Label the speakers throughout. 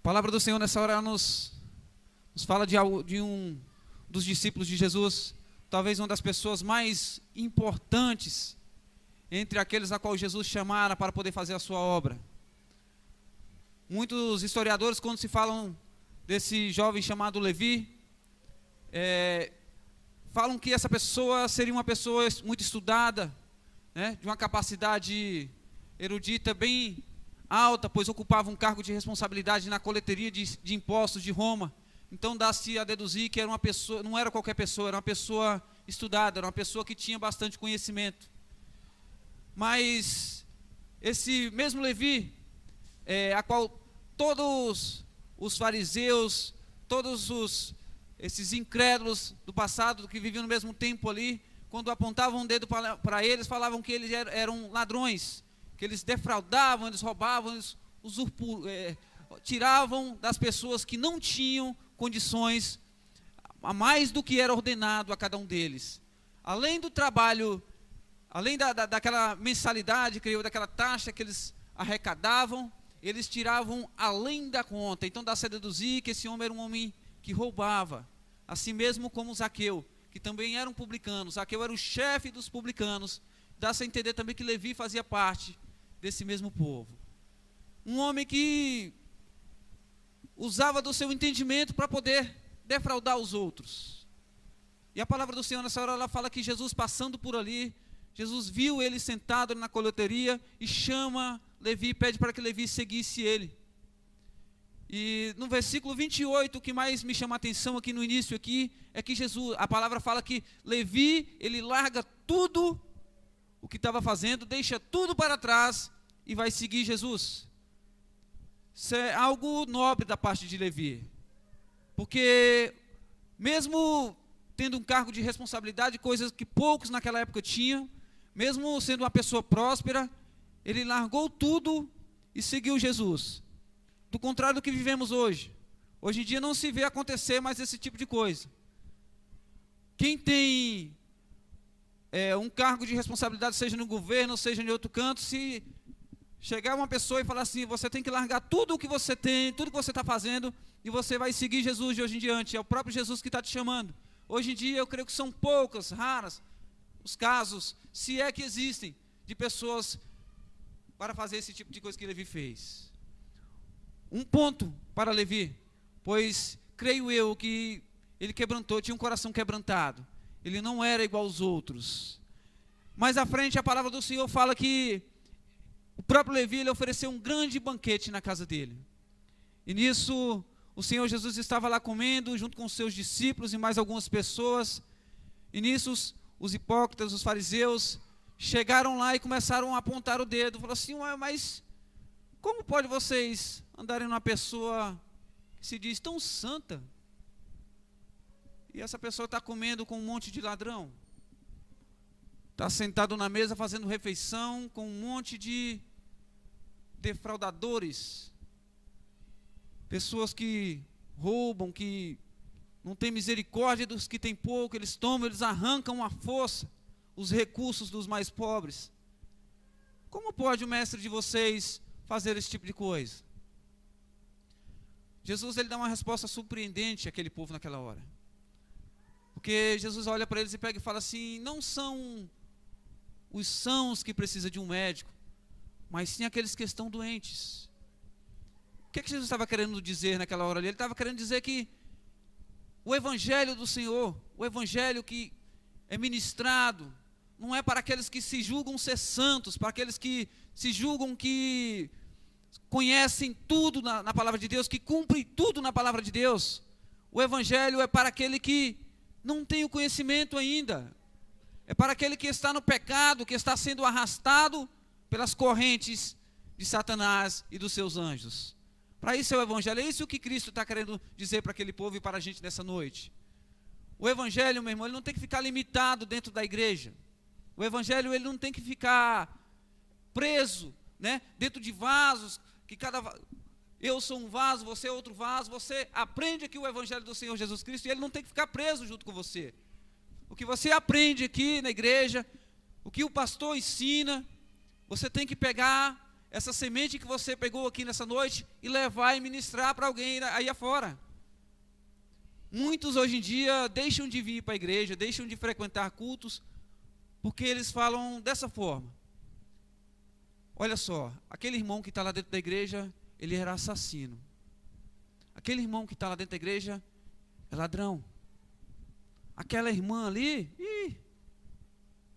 Speaker 1: palavra do Senhor nessa hora nos fala de um dos discípulos de Jesus, talvez uma das pessoas mais importantes entre aqueles a qual Jesus chamara para poder fazer a sua obra. Muitos historiadores, quando se falam desse jovem chamado Levi, falam que essa pessoa seria uma pessoa muito estudada, né, de uma capacidade erudita bem alta, pois ocupava um cargo de responsabilidade na coleteria de impostos de Roma. Então dá-se a deduzir que era uma pessoa, não era qualquer pessoa, era uma pessoa estudada, era uma pessoa que tinha bastante conhecimento. Mas esse mesmo Levi, a qual todos os fariseus, esses incrédulos do passado, que viviam no mesmo tempo ali, quando apontavam um dedo para eles, falavam que eles eram ladrões, que eles defraudavam, eles roubavam, eles tiravam das pessoas que não tinham condições a mais do que era ordenado a cada um deles. Além do trabalho, além daquela mensalidade, creio, daquela taxa que eles arrecadavam, eles tiravam além da conta. Então dá-se a deduzir que esse homem era um homem que roubava, assim mesmo como Zaqueu, que também era um publicano. Zaqueu era o chefe dos publicanos. Dá-se a entender também que Levi fazia parte desse mesmo povo. Um homem que usava do seu entendimento para poder defraudar os outros. E a palavra do Senhor nessa hora, ela fala que Jesus passando por ali, Jesus viu ele sentado na coleteria e chama Levi, pede para que Levi seguisse ele. E no versículo 28, o que mais me chama a atenção aqui no início aqui, é que a palavra fala que Levi, ele larga tudo o que estava fazendo, deixa tudo para trás e vai seguir Jesus. Isso é algo nobre da parte de Levi, porque mesmo tendo um cargo de responsabilidade, coisas que poucos naquela época tinham, mesmo sendo uma pessoa próspera, ele largou tudo e seguiu Jesus. Do contrário do que vivemos hoje. Hoje em dia não se vê acontecer mais esse tipo de coisa. Quem tem um cargo de responsabilidade, seja no governo, seja em outro canto, se chegar uma pessoa e falar assim, você tem que largar tudo o que você tem, tudo que você está fazendo, e você vai seguir Jesus de hoje em diante. É o próprio Jesus que está te chamando. Hoje em dia eu creio que são poucas, raras, os casos, se é que existem, de pessoas para fazer esse tipo de coisa que Levi fez. Um ponto para Levi, pois creio eu que ele quebrantou, tinha um coração quebrantado. Ele não era igual aos outros. Mais à frente a palavra do Senhor fala que o próprio Levi, ele ofereceu um grande banquete na casa dele. E nisso o Senhor Jesus estava lá comendo junto com os seus discípulos e mais algumas pessoas. E nisso os hipócritas, os fariseus, chegaram lá e começaram a apontar o dedo. Falaram assim, mas como pode vocês andarem numa pessoa que se diz tão santa, e essa pessoa está comendo com um monte de ladrão? Está sentado na mesa fazendo refeição com um monte de defraudadores, pessoas que roubam, que não têm misericórdia dos que têm pouco, eles tomam, eles arrancam à força os recursos dos mais pobres. Como pode o mestre de vocês fazer esse tipo de coisa? Jesus, ele dá uma resposta surpreendente àquele povo naquela hora. Porque Jesus olha para eles e pega e fala assim, não são os sãos que precisam de um médico, mas sim aqueles que estão doentes. O que Jesus estava querendo dizer naquela hora ali? Ele estava querendo dizer que o evangelho do Senhor, o evangelho que é ministrado, não é para aqueles que se julgam ser santos, para aqueles que se julgam que conhecem tudo na palavra de Deus, que cumprem tudo na palavra de Deus. O evangelho é para aquele que não tem o conhecimento ainda. É para aquele que está no pecado, que está sendo arrastado pelas correntes de Satanás e dos seus anjos. Para isso é o evangelho. É isso que Cristo está querendo dizer para aquele povo e para a gente nessa noite. O evangelho, meu irmão, ele não tem que ficar limitado dentro da igreja. O evangelho, ele não tem que ficar preso, né, dentro de vasos, que eu sou um vaso, você é outro vaso. Você aprende aqui o evangelho do Senhor Jesus Cristo e ele não tem que ficar preso junto com você. O que você aprende aqui na igreja, o que o pastor ensina, você tem que pegar essa semente que você pegou aqui nessa noite e levar e ministrar para alguém aí afora. Muitos hoje em dia deixam de vir para a igreja, deixam de frequentar cultos, porque eles falam dessa forma. Olha só, aquele irmão que está lá dentro da igreja, ele era assassino. Aquele irmão que está lá dentro da igreja é ladrão. Aquela irmã ali,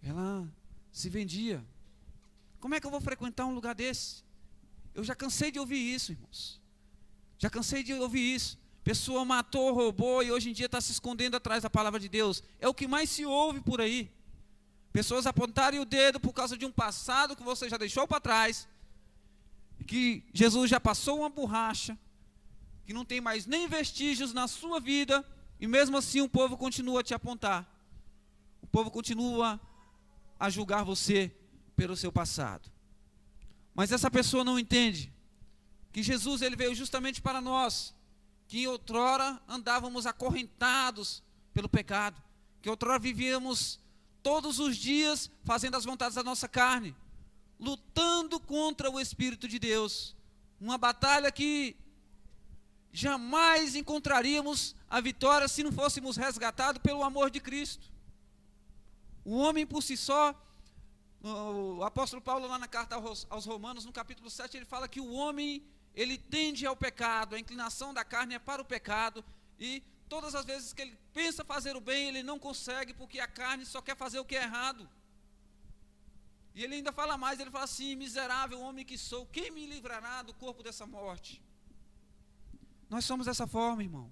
Speaker 1: ela se vendia. Como é que eu vou frequentar um lugar desse? Eu já cansei de ouvir isso, irmãos. Já cansei de ouvir isso. Pessoa matou, roubou e hoje em dia está se escondendo atrás da palavra de Deus. É o que mais se ouve por aí. Pessoas apontarem o dedo por causa de um passado que você já deixou para trás, que Jesus já passou uma borracha, que não tem mais nem vestígios na sua vida, e mesmo assim o povo continua a te apontar. O povo continua a julgar você pelo seu passado. Mas essa pessoa não entende que Jesus ele veio justamente para nós, que outrora andávamos acorrentados pelo pecado, que outrora vivíamos todos os dias fazendo as vontades da nossa carne, lutando contra o Espírito de Deus, uma batalha que jamais encontraríamos a vitória se não fôssemos resgatados pelo amor de Cristo. O homem por si só, o apóstolo Paulo lá na carta aos Romanos, no capítulo 7, ele fala que o homem, ele tende ao pecado, a inclinação da carne é para o pecado, e todas as vezes que ele pensa fazer o bem, ele não consegue, porque a carne só quer fazer o que é errado. E ele ainda fala mais, ele fala assim: miserável homem que sou, quem me livrará do corpo dessa morte? Nós somos dessa forma, irmão.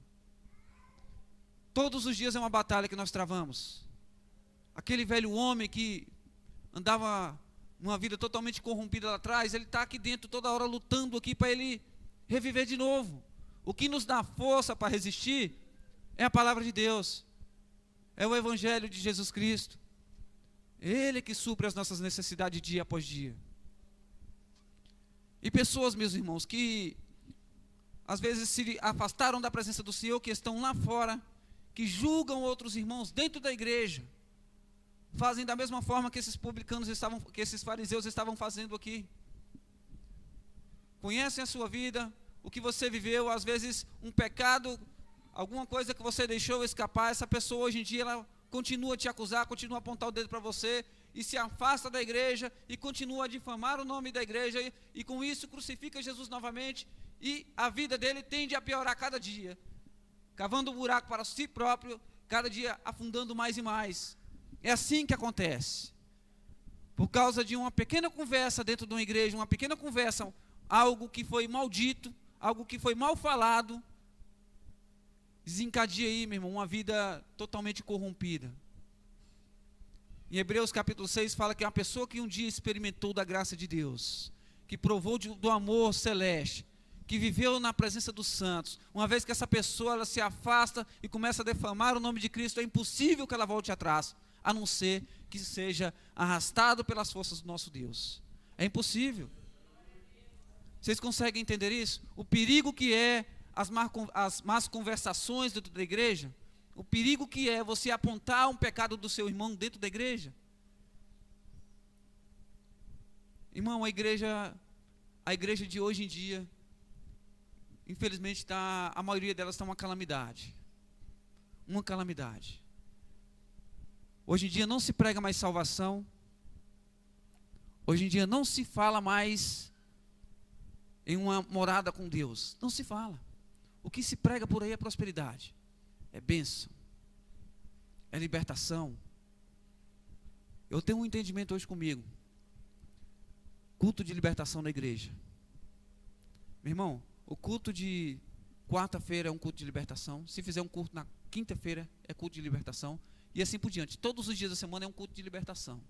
Speaker 1: Todos os dias é uma batalha que nós travamos. Aquele velho homem que andava uma vida totalmente corrompida lá atrás, ele está aqui dentro toda hora lutando aqui para ele reviver de novo. O que nos dá força para resistir é a palavra de Deus, é o Evangelho de Jesus Cristo. Ele que supre as nossas necessidades dia após dia. E pessoas, meus irmãos, que às vezes se afastaram da presença do Senhor, que estão lá fora, que julgam outros irmãos dentro da igreja, fazem da mesma forma que esses publicanos que esses fariseus estavam fazendo aqui. Conhecem a sua vida, o que você viveu, às vezes um pecado, alguma coisa que você deixou escapar, essa pessoa hoje em dia ela continua a te acusar, continua a apontar o dedo para você e se afasta da igreja e continua a difamar o nome da igreja e com isso crucifica Jesus novamente e a vida dele tende a piorar cada dia, cavando um buraco para si próprio, cada dia afundando mais e mais. É assim que acontece. Por causa de uma pequena conversa dentro de uma igreja, uma pequena conversa, algo que foi maldito, algo que foi mal falado, desencadeia aí, meu irmão, uma vida totalmente corrompida. Em Hebreus capítulo 6 fala que é uma pessoa que um dia experimentou da graça de Deus, que provou do amor celeste, que viveu na presença dos santos. Uma vez que essa pessoa ela se afasta e começa a defamar o nome de Cristo, é impossível que ela volte atrás, a não ser que seja arrastado pelas forças do nosso Deus. É impossível. Vocês conseguem entender isso? O perigo que é as más conversações dentro da igreja, o perigo que é você apontar um pecado do seu irmão dentro da igreja. Irmão, a igreja de hoje em dia, infelizmente a maioria delas está uma calamidade. Uma calamidade. Hoje em dia não se prega mais salvação. Hoje em dia não se fala mais em uma morada com Deus. Não se fala. O que se prega por aí é prosperidade, é bênção, é libertação. Eu tenho um entendimento hoje comigo. Culto de libertação na igreja. Meu irmão, o culto de quarta-feira é um culto de libertação. Se fizer um culto na quinta-feira, é culto de libertação. E assim por diante. Todos os dias da semana é um culto de libertação.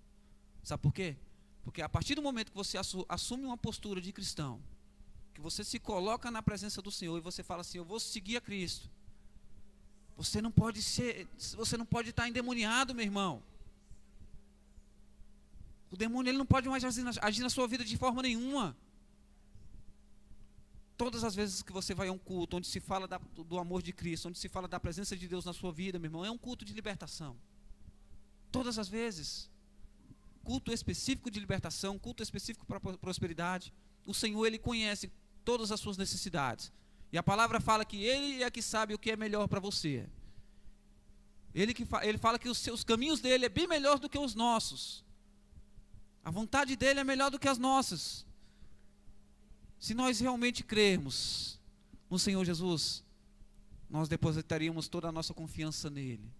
Speaker 1: Sabe por quê? Porque a partir do momento que você assume uma postura de cristão, que você se coloca na presença do Senhor e você fala assim: eu vou seguir a Cristo. Você não pode estar endemoniado, meu irmão. O demônio ele não pode mais agir na sua vida de forma nenhuma. Todas as vezes que você vai a um culto onde se fala do amor de Cristo, onde se fala da presença de Deus na sua vida, meu irmão, é um culto de libertação. Todas as vezes. Culto específico de libertação, culto específico para prosperidade. o Senhor, Ele conhece todas as suas necessidades. E a palavra fala que Ele é que sabe o que é melhor para você. Ele fala que os caminhos dele é bem melhor do que os nossos. A vontade dele é melhor do que as nossas. Se nós realmente crermos no Senhor Jesus, nós depositaríamos toda a nossa confiança nele.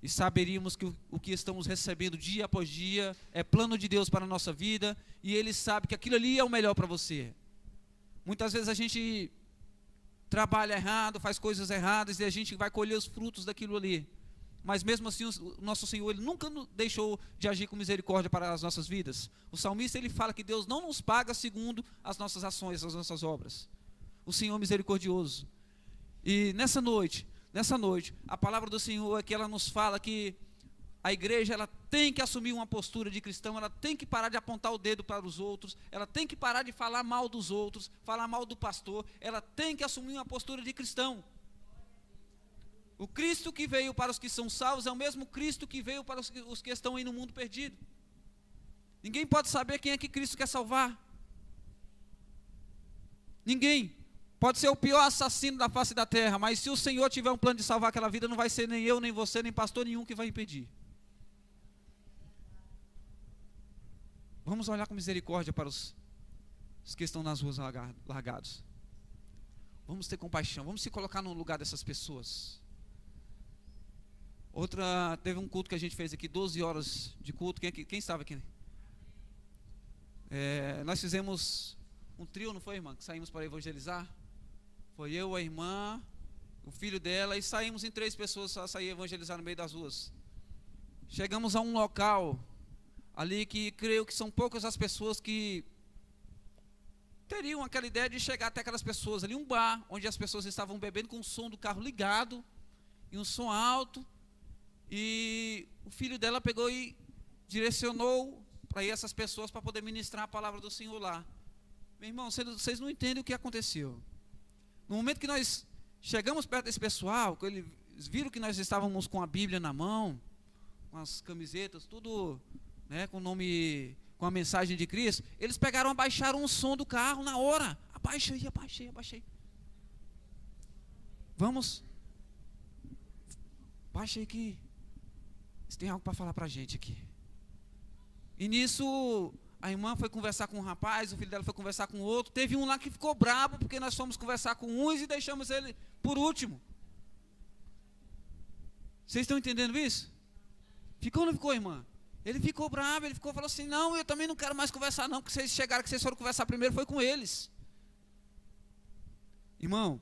Speaker 1: E saberíamos que o que estamos recebendo dia após dia é plano de Deus para a nossa vida. E Ele sabe que aquilo ali é o melhor para você. Muitas vezes a gente trabalha errado, faz coisas erradas e a gente vai colher os frutos daquilo ali. Mas mesmo assim o nosso Senhor, Ele nunca deixou de agir com misericórdia para as nossas vidas. O salmista, ele fala que Deus não nos paga segundo as nossas ações, as nossas obras. O Senhor é misericordioso. E nessa noite, a palavra do Senhor é que ela nos fala que a igreja, ela tem que assumir uma postura de cristão, ela tem que parar de apontar o dedo para os outros, ela tem que parar de falar mal dos outros, falar mal do pastor, ela tem que assumir uma postura de cristão. O Cristo que veio para os que são salvos é o mesmo Cristo que veio para os que estão aí no mundo perdido. Ninguém pode saber quem é que Cristo quer salvar. Ninguém. Pode ser o pior assassino da face da terra, mas se o Senhor tiver um plano de salvar aquela vida, não vai ser nem eu, nem você, nem pastor nenhum que vai impedir. Vamos olhar com misericórdia para os que estão nas ruas largados. Vamos ter compaixão, vamos se colocar no lugar dessas pessoas. Teve um culto que a gente fez aqui, 12 horas de culto. Quem estava aqui? Nós fizemos um trio, não foi, irmã? Que saímos para evangelizar. Foi eu, a irmã, o filho dela, e saímos em 3 pessoas para sair evangelizar no meio das ruas. Chegamos a um local ali que creio que são poucas as pessoas que teriam aquela ideia de chegar até aquelas pessoas ali, um bar, onde as pessoas estavam bebendo com o som do carro ligado, e um som alto, e o filho dela pegou e direcionou para essas pessoas para poder ministrar a palavra do Senhor lá. Meu irmão, vocês não entendem o que aconteceu. No momento que nós chegamos perto desse pessoal, eles viram que nós estávamos com a Bíblia na mão, com as camisetas, tudo, né, com o nome, com a mensagem de Cristo, eles pegaram, abaixaram o som do carro na hora. Abaixei. Vamos. Baixa aí que você tem algo para falar para a gente aqui. E nisso, a irmã foi conversar com um rapaz, o filho dela foi conversar com outro. Teve um lá que ficou bravo, porque nós fomos conversar com uns e deixamos ele por último. Vocês estão entendendo isso? Ficou ou não ficou, irmã? Ele ficou bravo, falou assim, não, eu também não quero mais conversar não, porque vocês chegaram, que vocês foram conversar primeiro, foi com eles. Irmão,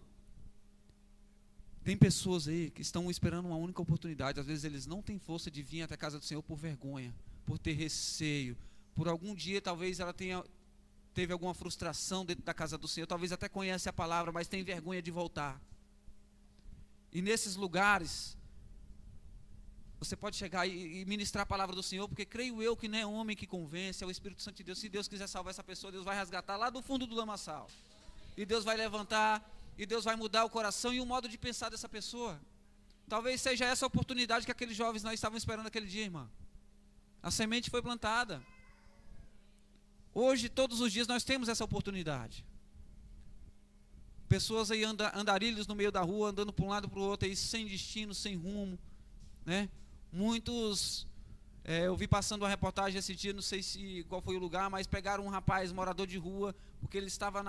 Speaker 1: tem pessoas aí que estão esperando uma única oportunidade. Às vezes eles não têm força de vir até a casa do Senhor por vergonha, por ter receio, por algum dia talvez ela teve alguma frustração dentro da casa do Senhor, talvez até conhece a palavra, mas tem vergonha de voltar. E nesses lugares, você pode chegar e ministrar a palavra do Senhor, porque creio eu que não é homem que convence, é o Espírito Santo de Deus. Se Deus quiser salvar essa pessoa, Deus vai resgatar lá do fundo do lamaçal. E Deus vai levantar, e Deus vai mudar o coração e o modo de pensar dessa pessoa. Talvez seja essa a oportunidade que aqueles jovens não estavam esperando aquele dia, irmã. A semente foi plantada. Hoje, todos os dias, nós temos essa oportunidade. Pessoas aí andarilhos no meio da rua, andando para um lado e para o outro, aí, sem destino, sem rumo, né? Muitos, eu vi passando uma reportagem esse dia, não sei qual foi o lugar, mas pegaram um rapaz, morador de rua, porque ele estava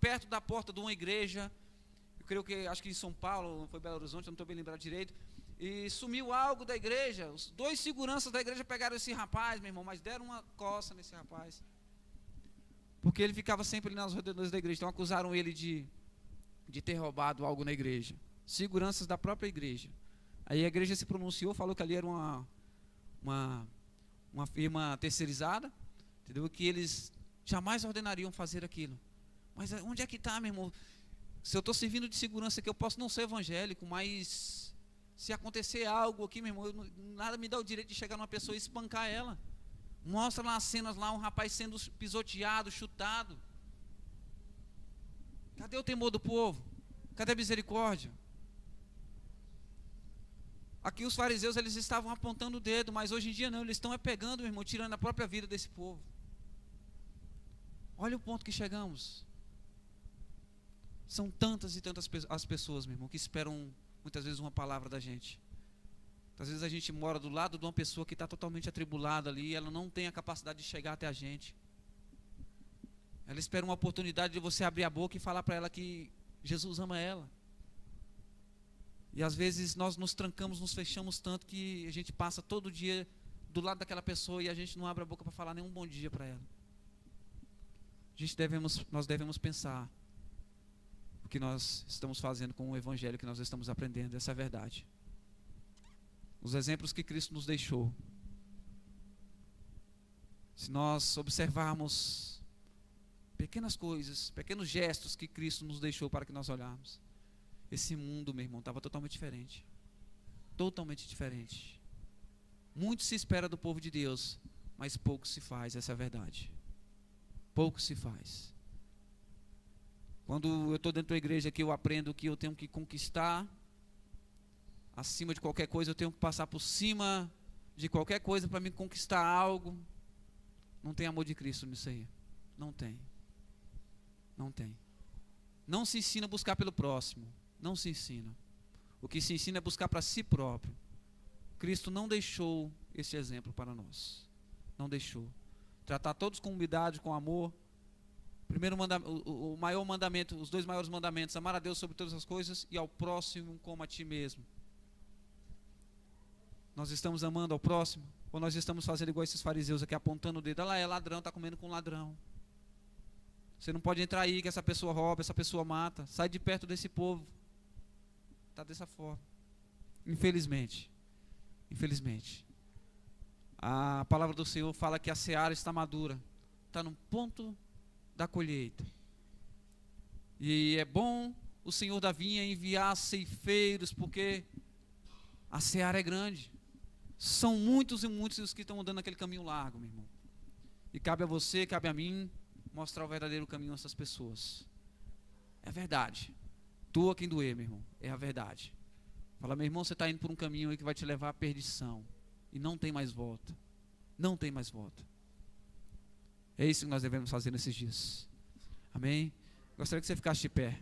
Speaker 1: perto da porta de uma igreja, eu creio que, acho que em São Paulo, não foi Belo Horizonte, eu não estou bem lembrado direito, e sumiu algo da igreja. Os 2 seguranças da igreja pegaram esse rapaz, meu irmão, mas deram uma coça nesse rapaz, porque ele ficava sempre ali nas redondezas da igreja. Então acusaram ele de ter roubado algo na igreja. Seguranças da própria igreja. Aí a igreja se pronunciou, falou que ali era uma firma terceirizada, entendeu? Que eles jamais ordenariam fazer aquilo. Mas onde é que está, meu irmão? Se eu estou servindo de segurança aqui, eu posso não ser evangélico, mas se acontecer algo aqui, meu irmão, nada me dá o direito de chegar numa pessoa e espancar ela. Mostra lá as cenas lá, um rapaz sendo pisoteado, chutado. Cadê o temor do povo? Cadê a misericórdia? Aqui os fariseus, eles estavam apontando o dedo, mas hoje em dia não, eles estão pegando, meu irmão, tirando a própria vida desse povo. Olha o ponto que chegamos. São tantas e tantas as pessoas, meu irmão, que esperam muitas vezes uma palavra da gente. Às vezes a gente mora do lado de uma pessoa que está totalmente atribulada ali, e ela não tem a capacidade de chegar até a gente. Ela espera uma oportunidade de você abrir a boca e falar para ela que Jesus ama ela. E às vezes nós nos trancamos, nos fechamos tanto que a gente passa todo dia do lado daquela pessoa e a gente não abre a boca para falar nenhum bom dia para ela. Nós devemos pensar o que nós estamos fazendo com o evangelho que nós estamos aprendendo, essa é a verdade. Os exemplos que Cristo nos deixou. Se nós observarmos pequenas coisas, pequenos gestos que Cristo nos deixou para que nós olharmos, esse mundo, meu irmão, estava totalmente diferente. Totalmente diferente. Muito se espera do povo de Deus, mas pouco se faz, essa é a verdade. Pouco se faz. Quando eu estou dentro da igreja aqui, eu aprendo que eu tenho que conquistar acima de qualquer coisa, eu tenho que passar por cima de qualquer coisa para me conquistar algo. Não tem amor de Cristo nisso aí. Não tem. Não tem. Não se ensina a buscar pelo próximo. Não se ensina. O que se ensina é buscar para si próprio. Cristo não deixou esse exemplo para nós. Não deixou. Tratar todos com humildade, com amor. Primeiro o maior mandamento, os dois maiores mandamentos: amar a Deus sobre todas as coisas e ao próximo como a ti mesmo. Nós estamos amando ao próximo, ou nós estamos fazendo igual esses fariseus aqui, apontando o dedo? Olha lá, é ladrão, está comendo com ladrão. Você não pode entrar aí, que essa pessoa rouba, essa pessoa mata. Sai de perto desse povo. Está dessa forma. Infelizmente. Infelizmente. A palavra do Senhor fala que a seara está madura. Está no ponto da colheita. E é bom o Senhor da vinha enviar ceifeiros, porque a seara é grande. São muitos e muitos os que estão andando naquele caminho largo, meu irmão. E cabe a você, cabe a mim, mostrar o verdadeiro caminho a essas pessoas. É a verdade. Doa quem doer, meu irmão. É a verdade. Fala, meu irmão, você está indo por um caminho aí que vai te levar à perdição. E não tem mais volta. Não tem mais volta. É isso que nós devemos fazer nesses dias. Amém? Gostaria que você ficasse de pé.